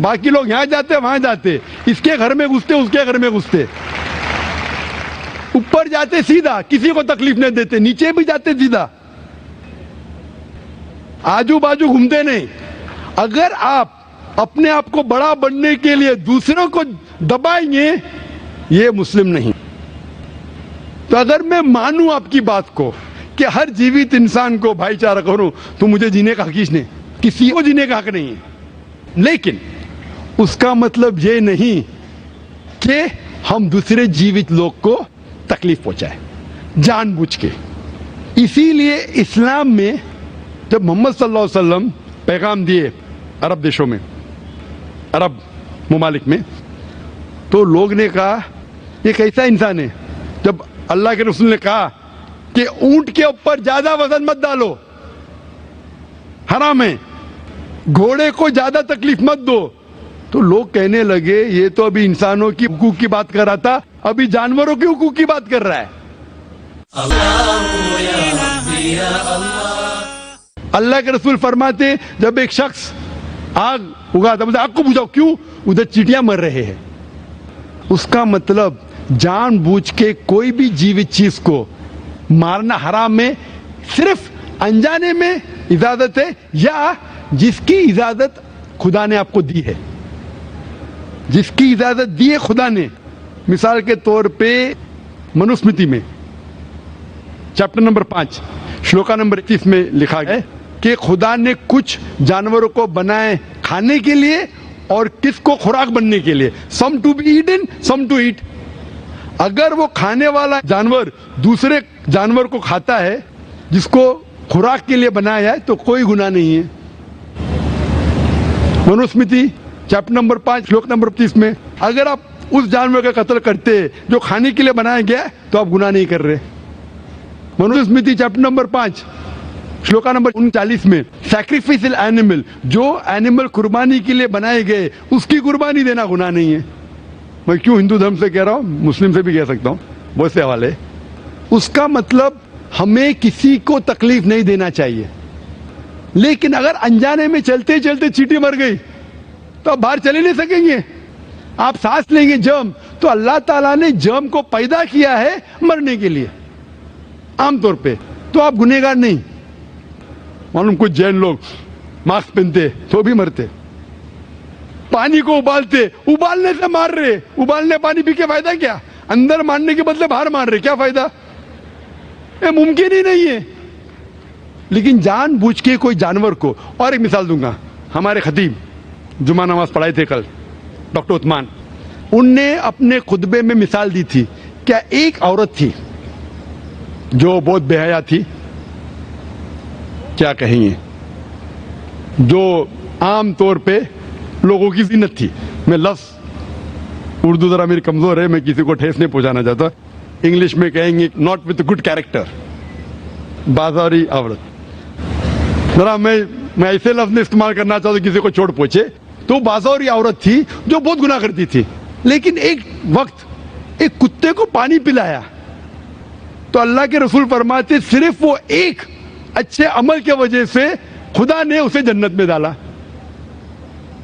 باقی لوگ یہاں جاتے وہاں جاتے, اس کے گھر میں گھستے اس کے گھر میں گھستے, اوپر جاتے سیدھا, کسی کو تکلیف نہیں دیتے, نیچے بھی جاتے سیدھا, آجو باجو گھومتے نہیں. اگر آپ اپنے آپ کو بڑا بننے کے لیے دوسروں کو دبائیں گے, یہ مسلم نہیں. تو اگر میں مانوں آپ کی بات کو کہ ہر جیوت انسان کو بھائی چارہ کروں, تو مجھے جینے کا حق نہیں, کسی کو جینے کا حق نہیں ہے. لیکن اس کا مطلب یہ نہیں کہ ہم دوسرے جیوت لوگ کو تکلیف پہنچائیں جان بوجھ کے. اسی لیے اسلام میں جب محمد صلی اللہ علیہ وسلم پیغام دیے عرب دیشوں میں, عرب ممالک میں, تو لوگ نے کہا یہ کیسا انسان ہے. جب اللہ کے رسول نے کہا کہ اونٹ کے اوپر زیادہ وزن مت ڈالو, حرام ہے, گھوڑے کو زیادہ تکلیف مت دو, تو لوگ کہنے لگے یہ تو ابھی انسانوں کی حقوق کی بات کر رہا تھا, ابھی جانوروں کی حقوق کی بات کر رہا ہے. اللہ کے رسول فرماتے جب ایک شخص آگ اگاتا, مجھے آگ کو بجھاؤ, کیوں؟ ادھر چیٹیاں مر رہے ہیں. اس کا مطلب جان بوجھ کے کوئی بھی جیوت چیز کو مارنا حرام ہے, صرف انجانے میں اجازت ہے, یا جس کی اجازت خدا نے آپ کو دی ہے, جس کی اجازت دی ہے خدا نے. مثال کے طور پہ منوسمرتی میں چیپٹر نمبر 5 شلوکا نمبر 31 میں لکھا ہے کہ خدا نے کچھ جانوروں کو بنائے کھانے کے لیے اور کس کو خوراک بننے کے لیے. Some to be eaten, some to eat. اگر وہ کھانے والا جانور دوسرے جانور کو کھاتا ہے جس کو خوراک کے لیے بنایا ہے, تو کوئی گناہ نہیں ہے. منوسمرتی چیپٹر نمبر 5 شلوک نمبر 30 میں اگر آپ اس جانور کا قتل کرتے جو کھانے کے لیے بنایا گیا تو آپ گناہ نہیں کر رہے. منوسمرتی چیپٹر نمبر 5 شلوکا نمبر 39 میں سیکریفائسل اینیمل, جو اینیمل قربانی کے لیے بنائے گئے اس کی قربانی دینا گناہ نہیں ہے. میں کیوں ہندو دھرم سے کہہ رہا ہوں, مسلم سے بھی کہہ سکتا ہوں, بہت سے حوالے. اس کا مطلب ہمیں کسی کو تکلیف نہیں دینا چاہیے. لیکن اگر انجانے میں چلتے چلتے چیٹی مر گئی تو آپ باہر چلے نہیں سکیں گے, آپ سانس لیں گے جرم, تو اللہ تعالیٰ نے جرم کو پیدا کیا ہے مرنے کے لیے عام طور پہ, تو آپ گنہگار نہیں. معلوم کچھ جین لوگ ماسک پہنتے تو بھی مرتے, پانی کو ابالتے, ابالنے سے مار رہے, ابالنے پانی پی کے فائدہ کیا؟ اندر مارنے کے بدلے باہر مار رہے, کیا فائدہ؟ یہ ممکن ہی نہیں ہے. لیکن جان بوجھ کے کوئی جانور کو. اور ایک مثال دوں گا, ہمارے خطیب جمعہ نماز پڑھائے تھے کل, ڈاکٹر عثمان, ان نے اپنے خطبے میں مثال دی تھی. کیا ایک عورت تھی جو بہت بے حیا تھی, کیا کہیں گے, جو عام طور پہ لوگوں کی زینت تھی. میں لفظ اردو ذرا میری کمزور ہے, میں کسی کو ٹھیس نہیں پہنچانا چاہتا, انگلش میں کہیں گے ناٹ وتھ گڈ کیریکٹر, بازاری عورت. ذرا میں ایسے لفظ نہیں استعمال کرنا چاہتا کسی کو چوٹ پہنچے. تو بازاری عورت تھی جو بہت گناہ کرتی تھی, لیکن ایک وقت ایک کتے کو پانی پلایا تو اللہ کے رسول فرماتے صرف وہ ایک اچھے عمل کے وجہ سے خدا نے اسے جنت میں ڈالا.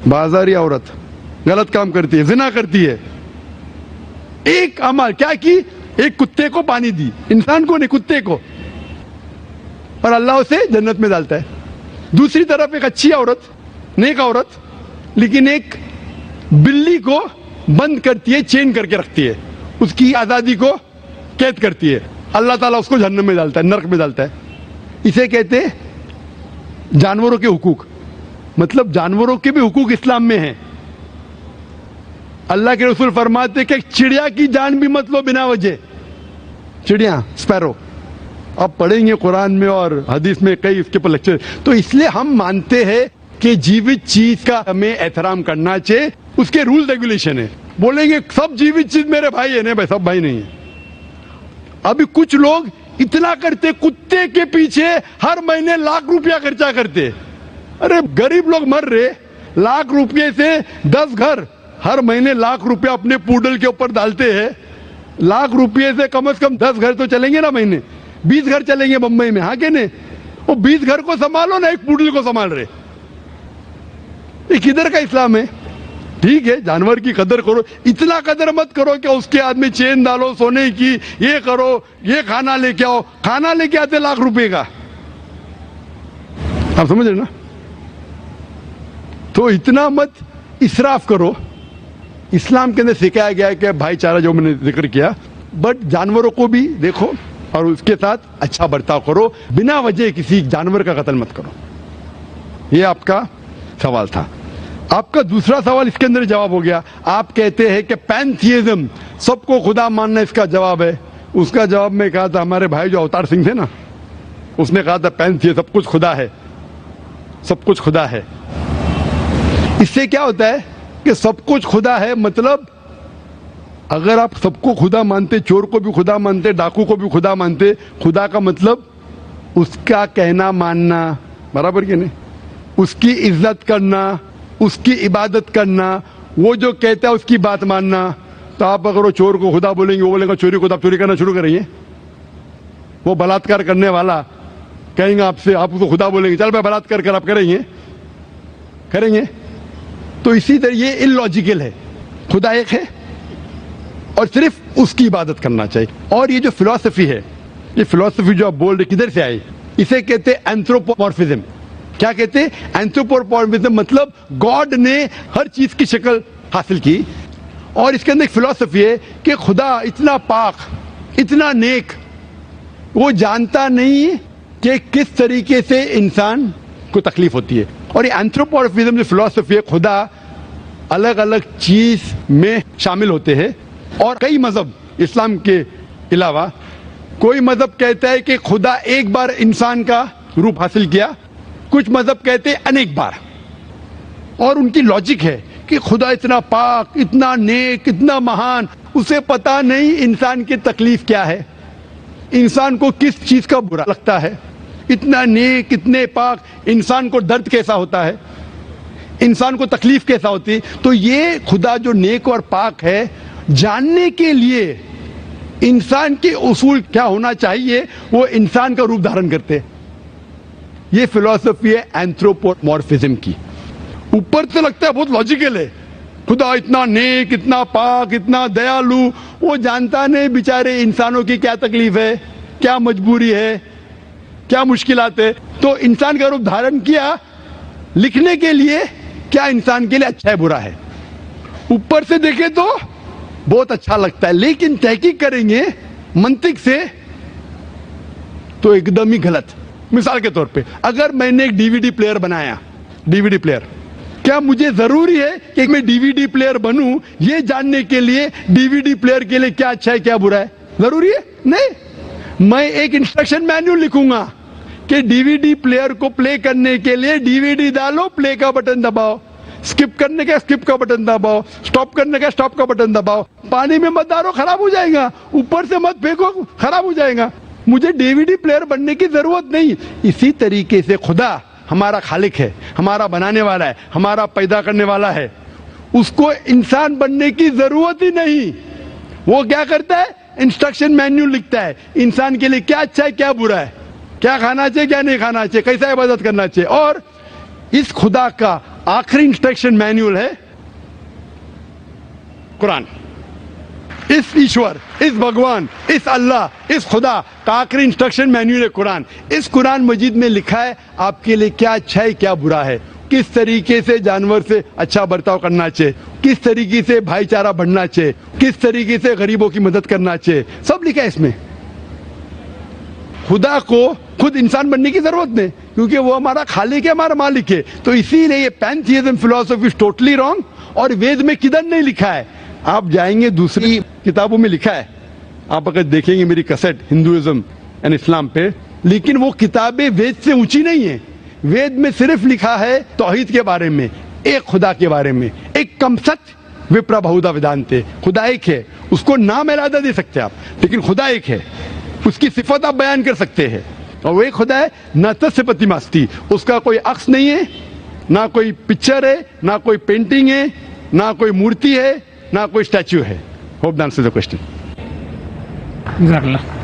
بازاری عورت غلط کام کرتی ہے, زنا کرتی ہے, ایک عمل کیا کی, ایک کتے کو پانی دی, انسان کو نہیں کتے کو, اور اللہ اسے جنت میں ڈالتا ہے. دوسری طرف ایک اچھی عورت, نیک عورت, لیکن ایک بلی کو بند کرتی ہے, چین کر کے رکھتی ہے, اس کی آزادی کو قید کرتی ہے, اللہ تعالیٰ اس کو جہنم میں ڈالتا ہے, نرک میں ڈالتا ہے. اسے کہتے جانوروں کے حقوق. مطلب جانوروں کے بھی حقوق اسلام میں ہیں. اللہ کے رسول فرماتے کہ چڑیا کی جان بھی مت لو بنا وجہ. چڑیا, اسپیرو, آپ پڑھیں گے قرآن میں اور حدیث میں کئی اس کے پر لیکچر. تو اس لیے ہم مانتے ہیں کہ جیوت چیز کا ہمیں احترام کرنا چاہیے, اس کے رول ریگولیشن ہے. بولیں گے سب جیوت چیز میرے بھائی ہے, نہیں بھائی, سب بھائی نہیں ہے. ابھی کچھ لوگ اتنا کرتے, کتے کے پیچھے ہر مہینے لاکھ روپیہ خرچہ کرتے. ارے غریب لوگ مر رہے, لاکھ روپے سے 10 گھر ہر مہینے لاکھ روپیہ اپنے پوڈل کے اوپر ڈالتے ہیں. لاکھ روپے سے کم از کم 10 گھر تو چلیں گے نا مہینے, 20 گھر چلیں گے بمبئی میں, ہاں کہ نہیں؟ وہ 20 گھر کو سنبھالو نا, ایک پوڈل کو سنبھال رہے. یہ کدھر کا اسلام ہے؟ ٹھیک ہے جانور کی قدر کرو, اتنا قدر مت کرو کہ اس کے ہاتھ میں چین ڈالو سونے کی, یہ کرو, یہ کھانا لے کے آؤ, کھانا لے کے آتے لاکھ روپے کا, آپ سمجھ رہے نا. تو اتنا مت اسراف کرو. اسلام کے اندر سکھایا گیا ہے کہ بھائی چارہ جو میں نے ذکر کیا, بٹ جانوروں کو بھی دیکھو اور اس کے ساتھ اچھا برتاؤ کرو, بنا وجہ کسی جانور کا قتل مت کرو. یہ آپ کا سوال تھا. آپ کا دوسرا سوال اس کے اندر جواب ہو گیا. آپ کہتے ہیں کہ پینتھیزم, سب کو خدا ماننا اس کا جواب ہے. اس کا جواب میں کہا تھا, ہمارے بھائی جو اوتار سنگھ تھے نا, اس نے کہا تھا پینتھیزم سب کچھ خدا ہے, سب کچھ خدا ہے. اس سے کیا ہوتا ہے کہ سب کچھ خدا ہے, مطلب اگر آپ سب کو خدا مانتے, چور کو بھی خدا مانتے, ڈاکو کو بھی خدا مانتے, خدا کا مطلب اس کا کہنا ماننا, برابر کہ نہیں, اس کی عزت کرنا, اس کی عبادت کرنا, وہ جو کہتا ہے اس کی بات ماننا. تو آپ اگر وہ چور کو خدا بولیں گے, وہ بولیں گے چوری کو, آپ چوری کرنا شروع کریں گے. وہ بلاತ್ಕಾರ کرنے والا کہیں گے آپ سے, آپ اس کو خدا بولیں گے, چل میں بلاತ್ಕಾರ کر, آپ کریں گے. تو اسی طرح یہ ان لاجیکل ہے. خدا ایک ہے اور صرف اس کی عبادت کرنا چاہیے. اور یہ جو فلسفی ہے, یہ فلسفی جو آپ بول رہے کدھر سے آئی, اسے کہتے ہیں اینتھروپومورفزم. کیا کہتے ہیں اینتھروپومورفزم, مطلب گاڈ نے ہر چیز کی شکل حاصل کی. اور اس کے اندر ایک فلسفی ہے کہ خدا اتنا پاک, اتنا نیک, وہ جانتا نہیں کہ کس طریقے سے انسان کو تکلیف ہوتی ہے. اور یہ اینتھروپومورفزم جو فلسفی ہے, خدا الگ الگ چیز میں شامل ہوتے ہیں. اور کئی مذہب اسلام کے علاوہ, کوئی مذہب کہتا ہے کہ خدا ایک بار انسان کا روپ حاصل کیا, کچھ مذہب کہتے ہیں انیک بار. اور ان کی لاجک ہے کہ خدا اتنا پاک, اتنا نیک, اتنا مہان, اسے پتا نہیں انسان کی تکلیف کیا ہے, انسان کو کس چیز کا برا لگتا ہے. اتنا نیک, اتنے پاک, انسان کو درد کیسا ہوتا ہے, انسان کو تکلیف کیسا ہوتی ہے. تو یہ خدا جو نیک اور پاک ہے, جاننے کے لیے انسان کے اصول کیا ہونا چاہیے وہ انسان کا روپ دھارن کرتے. یہ فلسفی ہے اینتھروپومورفزم کی. اوپر سے لگتا ہے بہت لاجیکل ہے, خدا اتنا نیک, اتنا پاک, اتنا دیالو, وہ جانتا نہیں بیچارے انسانوں کی کیا تکلیف ہے, کیا مجبوری ہے, کیا مشکلات ہے. تو انسان کا روپ دھارن کیا لکھنے کے لیے کیا انسان کے لیے اچھا ہے برا ہے. اوپر سے دیکھیں تو بہت اچھا لگتا ہے, لیکن تحقیق کریں گے منطق سے تو ایک دم ہی غلط. مثال کے طور پہ اگر میں نے ایک ڈی وی ڈی پلیئر بنایا, ڈی وی ڈی پلیئر, کیا مجھے ضروری ہے کہ میں ڈی وی ڈی پلیئر بنوں یہ جاننے کے لیے ڈی وی ڈی پلیئر کے لیے کیا اچھا ہے کیا برا ہے؟ ضروری ہے نہیں. میں ایک انسٹرکشن مینیول لکھوں گا کہ ڈی وی ڈی پلیئر کو پلے کرنے کے لیے ڈی وی ڈی ڈالو, پلے کا بٹن دباؤ, اسکپ کرنے کا اسکپ کا بٹن دباؤ, اسٹاپ کرنے کا اسٹاپ کا بٹن دباؤ. پانی میں مت ڈالو خراب ہو جائے گا, اوپر سے مت پھینکو خراب ہو جائے گا. مجھے ڈی وی ڈی پلیئر بننے کی ضرورت نہیں. اسی طریقے سے خدا ہمارا خالق ہے, ہمارا بنانے والا ہے, ہمارا پیدا کرنے والا ہے, اس کو انسان بننے کی ضرورت ہی نہیں. وہ کیا کرتا ہے, انسٹرکشن مینیول لکھتا ہے انسان کے لیے کیا اچھا ہے کیا برا ہے, کیا کھانا چاہیے کیا نہیں کھانا چاہیے, کیسا عبادت کرنا چاہیے. اور اس خدا کا آخری انسٹرکشن مینیول ہے قرآن. اس ایشور, اس بھگوان, اس اللہ, اس خدا کا آخری انسٹرکشن مینیول ہے قرآن. اس قرآن مجید میں لکھا ہے آپ کے لیے کیا اچھا ہے کیا برا ہے, کس طریقے سے جانور سے اچھا برتاؤ کرنا چاہیے, کس طریقے سے بھائی چارہ بڑھنا چاہیے, کس طریقے سے غریبوں کی مدد کرنا چاہیے, سب لکھا ہے اس میں. خدا کو خود انسان بننے کی ضرورت نہیں, کیونکہ وہ ہمارا خالق ہے, ہمارا مالک ہے. تو اسی لیے یہ پینتھیزم فلسفی از ٹوٹلی رانگ. اور وید میں کدھر نہیں لکھا ہے, آپ جائیں گے دوسری کتابوں میں لکھا ہے, آپ اگر دیکھیں گے میری کیسٹ ہندوازم اینڈ اسلام پہ, لیکن وہ کتابیں وید سے اونچی نہیں ہیں. وید میں صرف لکھا ہے توحید کے بارے میں, ایک خدا کے بارے میں, ایک کم ست وپرا بہودا ویدانتے, خدا ایک ہے. اس کو نام علیحدہ دے سکتے آپ, لیکن خدا ایک ہے, اس کی صفت آپ بیان کر سکتے ہیں. اور وہ ایک خدا ہے, نہ تصفتی ماستی, اس کا کوئی عکس نہیں ہے, نہ کوئی پکچر ہے, نہ کوئی پینٹنگ ہے, نہ کوئی مورتی ہے, نہ کوئی اسٹیچو ہے. Hope the answer the question. جزاک اللہ.